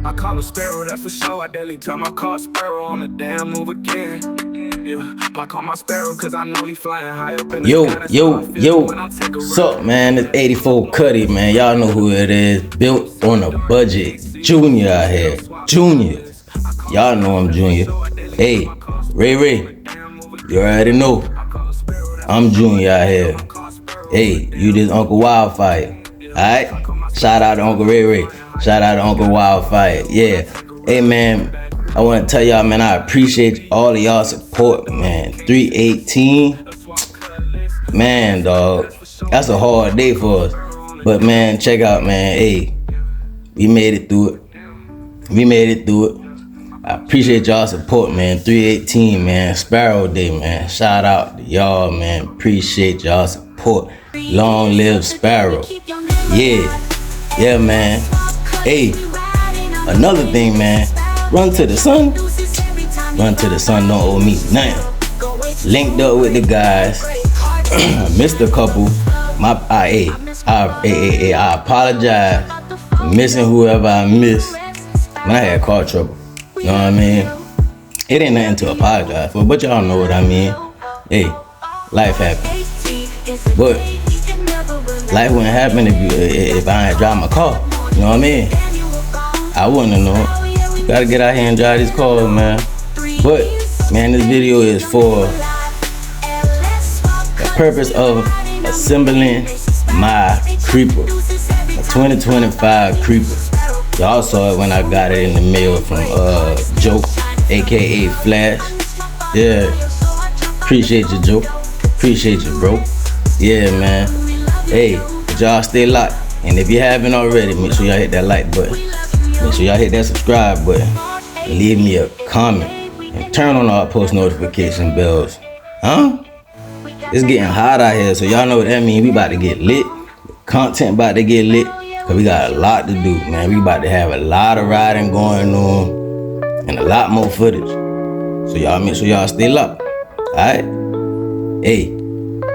I call a sparrow, that's for sure. I daily tell my car sparrow on the damn move again. Yeah, I call my sparrow cause I know he flying high up in the Yo, what's up, man? It's 84 Cuddy, man. Y'all know who it is. Built on a budget. Junior out here. Junior. Y'all know I'm Junior. Hey, Ray. You already know. I'm Junior out here. Hey, you this Uncle Wildfire. Alright? Shout out to Uncle Ray. Shout out to Uncle Wildfire. Yeah. Hey, man. I want to tell y'all, man, I appreciate all of y'all support, man. 318. Man, dog. That's a hard day for us. But, man, check out, man. Hey, we made it through it. I appreciate y'all support, man. 318, man. Sparrow Day, man. Shout out to y'all, man. Appreciate y'all support. Long live Sparrow. Yeah, man. Hey, another thing, man. Run to the sun, don't owe me nothing. Linked up with the guys. Missed a couple. I apologize for missing whoever I missed. When I had car trouble. You know what I mean? It ain't nothing to apologize for, but y'all know what I mean. Hey, life happens. But life wouldn't happen if I ain't drive my car. You know what I mean? I wouldn't have known. Gotta get out here and drive these cars, man. But, man, this video is for the purpose of assembling my creeper. A 2025 creeper. Y'all saw it when I got it in the mail from Joke, aka Flash. Yeah. Appreciate you, Joke. Appreciate you, bro. Yeah, man. Hey, y'all stay locked. And if you haven't already, make sure y'all hit that like button. Make sure y'all hit that subscribe button. And leave me a comment. And turn on all post notification bells. Huh? It's getting hot out here, so y'all know what that means. We about to get lit. Content about to get lit. Cause we got a lot to do, man. We about to have a lot of riding going on. And a lot more footage. So y'all make sure y'all stay locked. Alright? Hey,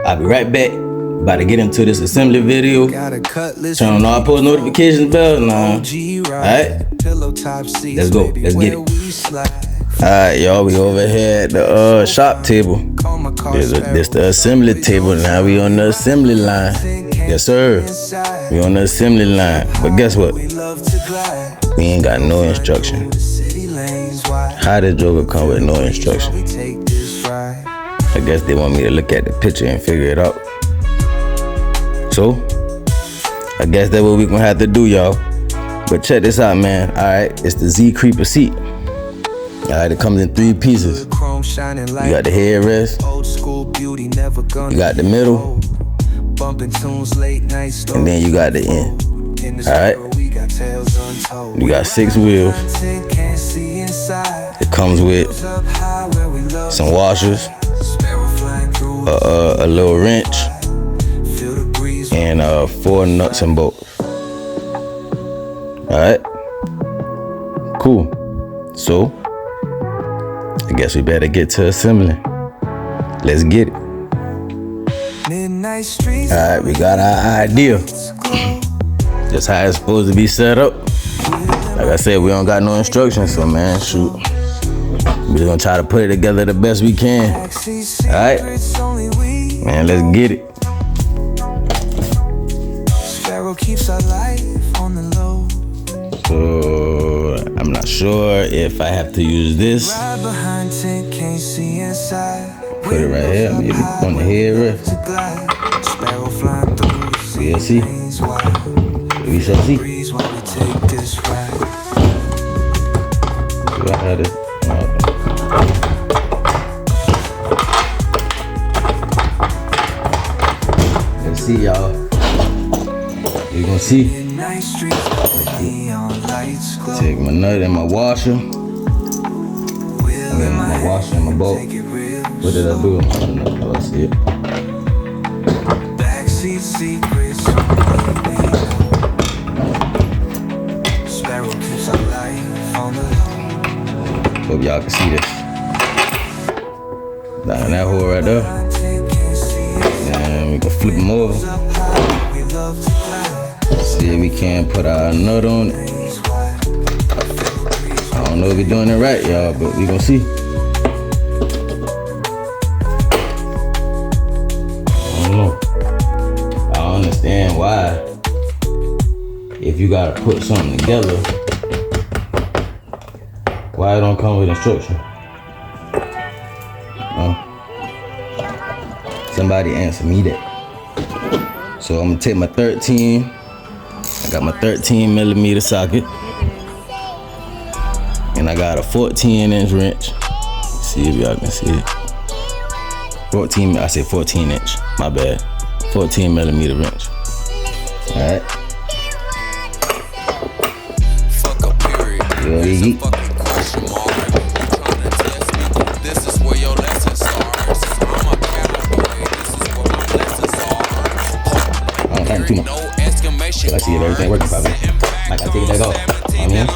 I'll be right back. About to get into this assembly video. Turn on all post notifications bells now. Alright? Let's go. Let's get it. Alright, y'all. We over here at the shop table. This the assembly table. Now we on the assembly line. Yes, sir. We on the assembly line. But guess what? We ain't got no instruction. How did Joker come with no instruction? I guess they want me to look at the picture and figure it out. So, I guess that's what we gonna have to do, y'all. But check this out, man. Alright, it's the Z Creeper seat. Alright, it comes in 3 pieces. You got the headrest. You got the middle. And then you got the end. Alright. You got 6 wheels. It comes with some washers, a little wrench, and 4 nuts and bolts. Alright. Cool. So, I guess we better get to assembling. Let's get it. Alright, we got our idea. That's how it's supposed to be set up. Like I said, we don't got no instructions, so man, shoot. We're just gonna try to put it together the best we can. Alright? Man, let's get it. So, I'm not sure if I have to use this. Put it right here, maybe on the headrest. We'll see. We shall see. Let's see, y'all. You gonna see? Take my nut and my washer. My washer and my bolt. What did I do? I don't know. Let's see it. Backseat secrets. Sparrow keeps our life on the low. Hope y'all can see this. Down that hole right there. And we can flip them over. See if we can put our nut on it. don't know if we're doing it right, y'all, but we gonna see. I don't know. I don't understand why, if you gotta put something together, why it don't come with instruction. Somebody answer me that. So I'm gonna take my 13. I got my 13 millimeter socket. And I got a 14-inch wrench. See if y'all can see it. 14, I said 14 inch, my bad. 14 millimeter wrench. All right. Fuck a period. Here's a fucking question mark. Trying to test me. This is where your lesson starts. I'm a cowboy. This is where my lessons are. I don't think too much. No exclamation I see if everything working properly. I gotta take that off. I'm here.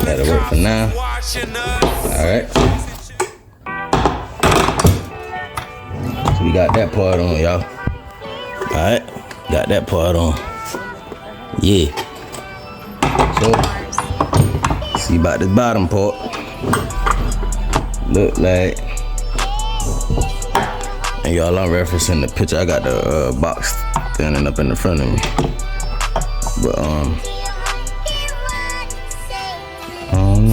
That'll work for now. Alright. So we got that part on, y'all. Alright. Got that part on. Yeah. So, see about this bottom part. Look like, and y'all, I'm referencing the picture. I got the box standing up in the front of me. But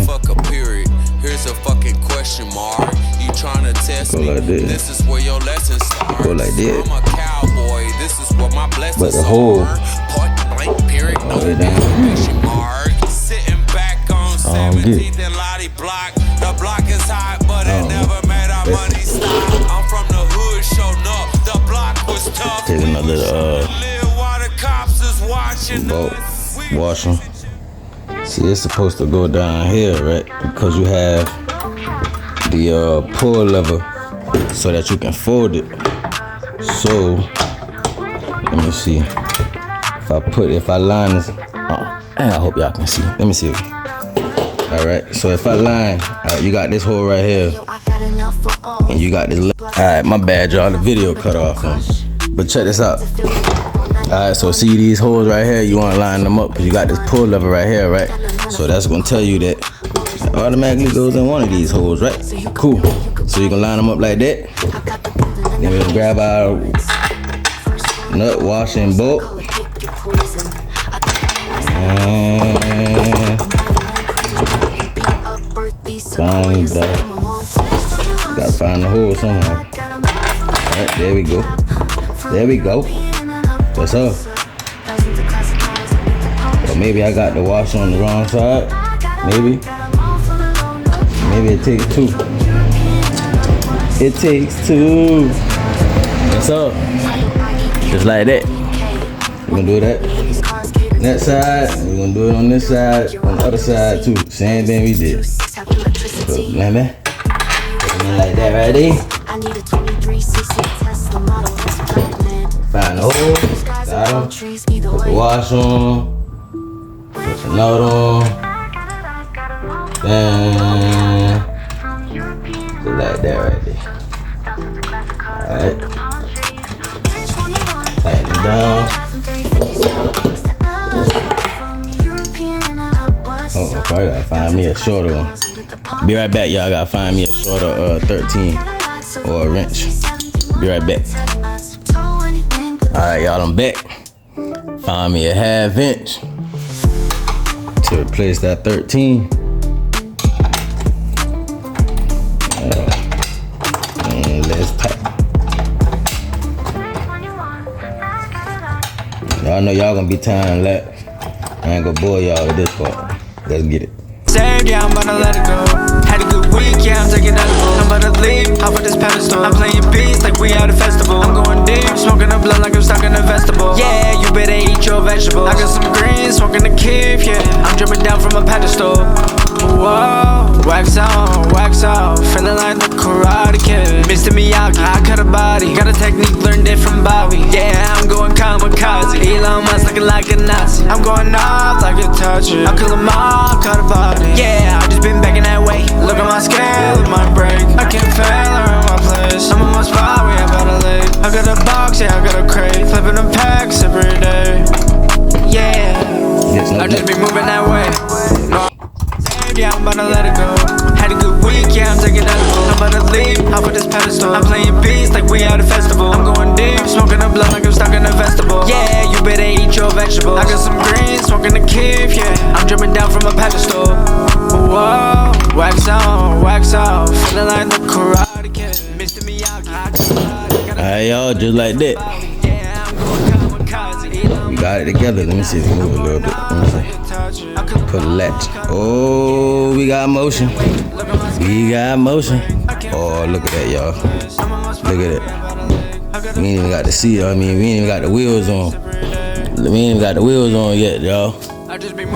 fuck a period. Here's a fucking question mark. You trying to test me? Like this is where your lesson starts. Go like this. I'm a cowboy. This is what my blessings but the whole point blank period. No exclamation mark. Sitting back on 17th and Lottie Block. The block is hot, but it never made our money stop. I'm from the hood, showing up. The block was tough. take another Cops is watching bolt washer. See, it's supposed to go down here, right? Because you have the pull lever so that you can fold it. So let me see. If I line this, I hope y'all can see. Let me see. All right. So if I line, you got this hole right here, and you got this. All right, my bad, y'all. The video cut off. But check this out. Alright, so see these holes right here, you want to line them up because you got this pull lever right here, right? So that's going to tell you that it automatically goes in one of these holes, right? Cool. So you can line them up like that. Then we'll grab our nut washing bolt. And find that. Gotta find the hole somewhere. Alright, there we go. There we go. What's up? Or maybe I got the washer on the wrong side. Maybe it takes two. It takes two. What's up? Just like that. We're gonna do that. That side, we're gonna do it on this side, on the other side too. Same thing we did. So, remember? Like that right there. Find the hole, got them, put the wash on, put the nut on, then just like that right there. Alright, tighten it down. Oh, probably gotta find me a shorter one. Be right back, y'all. Gotta find me a shorter 13 or a wrench. Be right back. Alright, y'all, I'm back. Found me a 1/2 inch to replace that 13. And let's tight. Y'all know y'all gonna be tying lap. I ain't gonna bore y'all with this part. Let's get it. Saved, yeah, I'm about to let it go. Had a good week, yeah, I'm taking edibles. I'm about to leave, off of this pedestal. I'm playing beats like we at a festival. I'm going deep, smoking the blunt like I'm stuck in a vegetable. Yeah, you better eat your vegetables. I got some greens, smoking the kiff, yeah. I'm jumping down from a pedestal. Whoa, wax on, feeling like the Karate Kid. Mr. Miyagi, I cut a body. Got a technique, learned it from Bobby. Yeah, I'm going kamikaze. Elon Musk looking like a Nazi. I'm going off like a toucher. I'll kill them all, cut a body. Yeah, I just been back in that way. Look at my scale, it might break. I can't fail, I'm in my place. I'm on my spot, we about to late. I got a box racks, yeah, I got a crate. Flipping them packs every day. Yeah, I just be moving that way. No, yeah, I'm about to let it go. Had a good week, yeah, I'm taking edible. I'm about to leave, off of this pedestal. I'm playing beats like we at a festival. I'm going deep, smoking a blunt like I'm stuck in a vegetable. Yeah, you better eat your vegetables. I got some greens, smoking a kiff, yeah. I'm jumping down from a pedestal. Whoa, wax on, feeling like the Karate Kid. Mr. Miyagi. Alright, y'all, just like that. We got it together. Let me see if we move a little bit. Let me see. Put a latch. Oh, we got motion. We got motion. Oh, look at that, y'all. Look at it. We ain't even got the seat. I mean, we ain't even got the wheels on. We ain't even got the wheels on yet, y'all.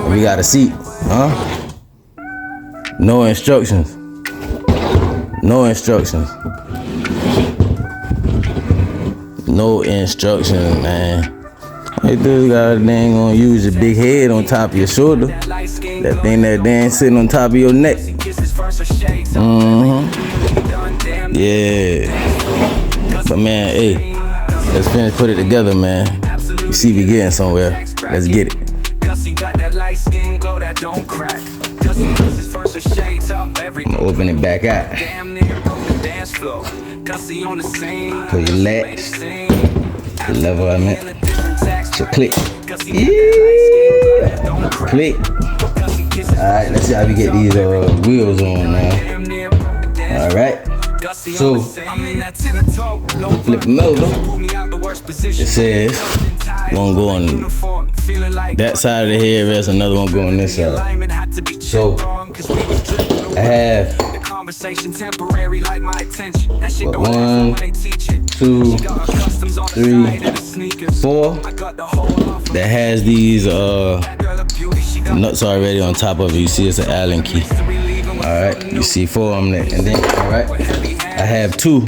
We got a seat, huh? No instructions. No instructions. No instructions, man. Hey, dude, God dang gonna use your big head on top of your shoulder. That thing that dang sitting on top of your neck. Yeah. But man, hey, let's finish put it together, man. You see we getting somewhere. Let's get it. I'm gonna open it back out. Put your latch. The level I meant. So click. Yeah. Click. Alright, let's see how we get these wheels on now. Alright. So flip them over. It says one go on that side of the headrest, another one go on this side. So I have 1, 2, 3, 4 that has these nuts already on top of it. You see it's an Allen key. Alright, you see 4 of them there. And then, alright, I have 2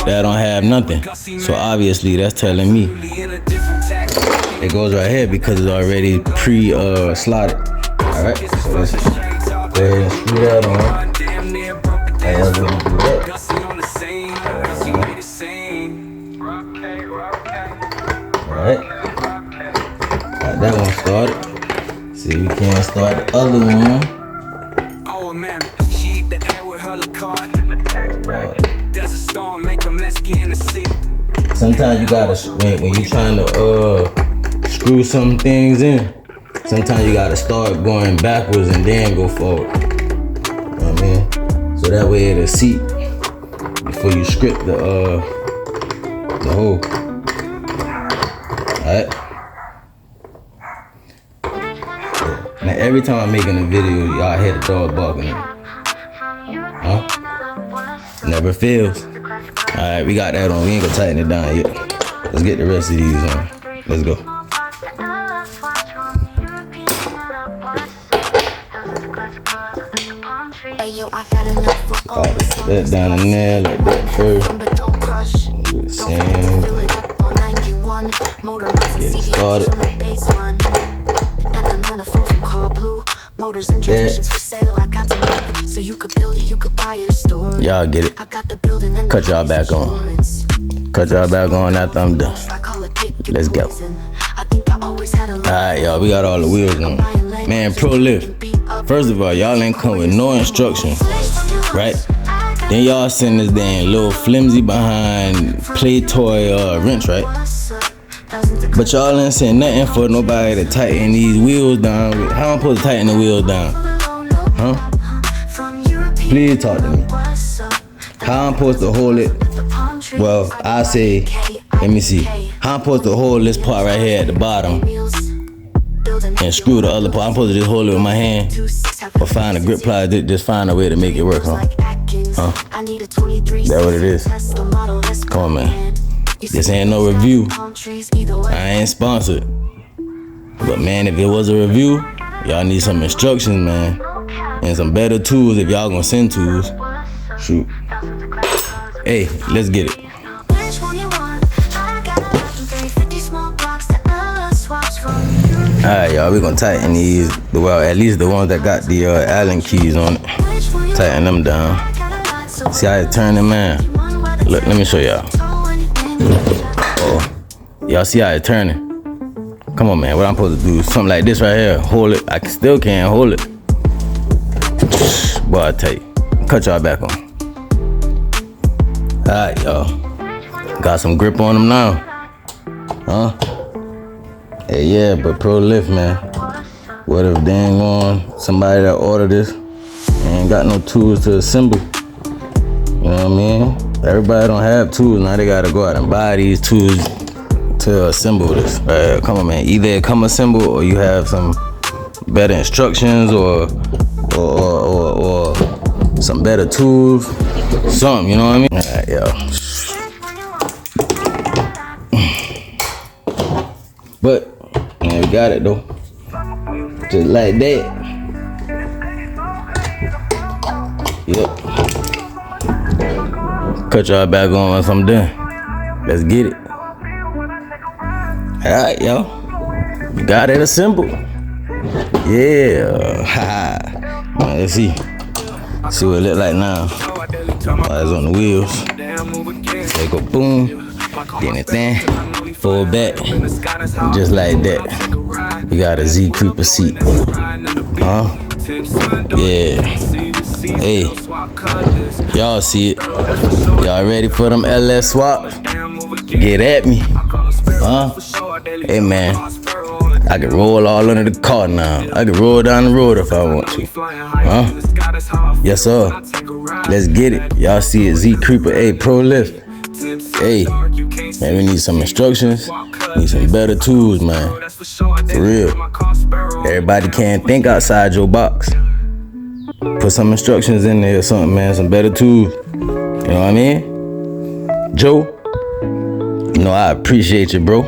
that don't have nothing. So obviously that's telling me it goes right here because it's already pre-slotted. Alright, so let's go ahead and screw that on. Alright, got that one started. See, we can't start the other one. Oh man, she the air with her card. There's a storm, make them let's get in the seat. Sometimes you gotta when you're trying to screw some things in. Sometimes you gotta start going backwards and then go forward. You know what I mean? So that way it'll seat before you script the hole. Alright. Now every time I'm making a video, y'all hear the dog barking. Huh? Never fails. Alright, we got that on. We ain't gonna tighten it down yet. Let's get the rest of these on. Let's go. That down in there like that first. Do the same. Get it started. That. Y'all get it. Cut y'all back on. Cut y'all back on after I'm done. Let's go. Alright, y'all, we got all the wheels on. Man, PROLIFT. First of all, y'all ain't come with no instructions, right? Then y'all send this damn little flimsy behind play toy wrench, right? But y'all ain't saying nothing for nobody to tighten these wheels down. How am I supposed to tighten the wheels down? Huh? Please talk to me. How I'm supposed to hold it? Well, I say, let me see. How I'm supposed to hold this part right here at the bottom and screw the other part? I'm supposed to just hold it with my hand or find a grip pliers, just find a way to make it work, huh? Huh? That what it is? Come on, man. This ain't no review. I ain't sponsored. But man, if it was a review, y'all need some instructions, man. And some better tools if y'all gonna send tools. Shoot. Hey, let's get it. Alright, y'all, we gonna tighten these. Well, at least the ones that got the Allen keys on it. Tighten them down. See how it turn them, man? Look, let me show y'all. Oh. Y'all see how it turning? Come on, man. What I'm supposed to do? Something like this right here. Hold it. I still can't hold it. Boy, I tell you. Cut y'all back on. Alright, y'all. Got some grip on them now. Huh? Hey, yeah, but PROLIFT, man. What if they ain't on somebody that ordered this ain't got no tools to assemble? You know what I mean? Everybody don't have tools. Now they gotta go out and buy these tools to assemble this. Come on, man. Either it come assembled or you have some better instructions or some better tools. Something, you know what I mean? Alright, yo. But, man, we got it though. Just like that. Yep. Cut y'all back on once I'm done. Let's get it. Alright, yo. We got it assembled. Yeah. Man, let's see. See what it look like now. Eyes on the wheels. They go boom. Then it thing. Fold back. Just like that. We got a Z Creeper seat. Huh? Yeah. Hey. Y'all see it. Y'all ready for them LS swaps? Get at me. Huh? Hey, man. I can roll all under the car now. I can roll down the road if I want to. Huh? Yes, sir. Let's get it. Y'all see it. Z Creeper. Hey, PROLIFT. Hey, man, we need some instructions. Need some better tools, man. For real. Everybody can't think outside your box. Put some instructions in there or something, man. Some better tools. You know what I mean? Joe, you know I appreciate you, bro.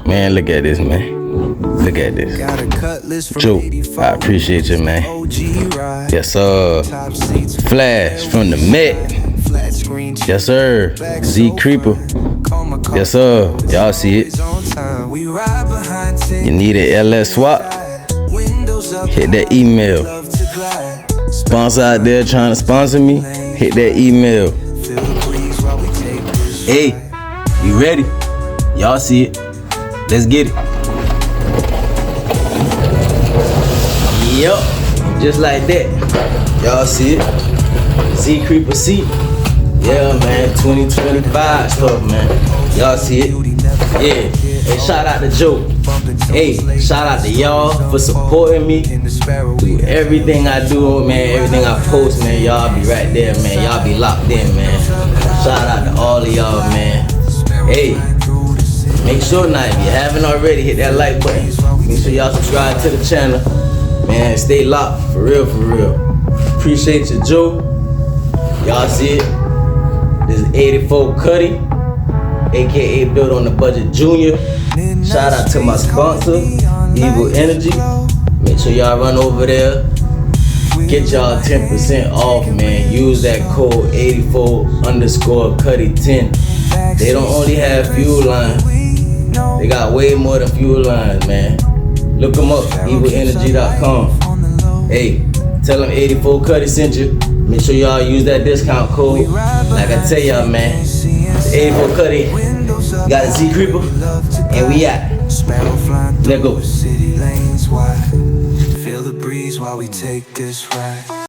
Man, look at this, man. Look at this. Joe, I appreciate you, man. Yes, sir. Flash from the Met. Yes, sir. Z Creeper. Yes, sir. Y'all see it. You need an LS swap? Hit that email. Sponsor out there trying to sponsor me? Hit that email. Hey, you ready? Y'all see it. Let's get it. Yup. Just like that. Y'all see it. Z Creeper seat. Yeah, man, 2025 stuff, man. Y'all see it? Yeah. Hey, shout out to Joe. Hey, shout out to y'all for supporting me through everything I do, man. Everything I post, man. Y'all be right there, man. Y'all be locked in, man. Shout out to all of y'all, man. Hey, make sure now, if you haven't already, hit that like button. Make sure y'all subscribe to the channel. Man, stay locked. For real, for real. Appreciate you, Joe. Y'all see it? This is 84 Cuddy, aka Built on the Budget Junior. Shout out to my sponsor, Evil Energy. Make sure y'all run over there. Get y'all 10% off, man. Use that code 84_Cuddy10. They don't only have fuel lines. They got way more than fuel lines, man. Look them up, evillenergy.com. Hey, tell them 84 Cuddy sent you. Make sure y'all use that discount code. Like I tell y'all, man, it's 84 Cuddy. Got a Z Creeper, and we out. Let go. Feel the breeze while we take this ride.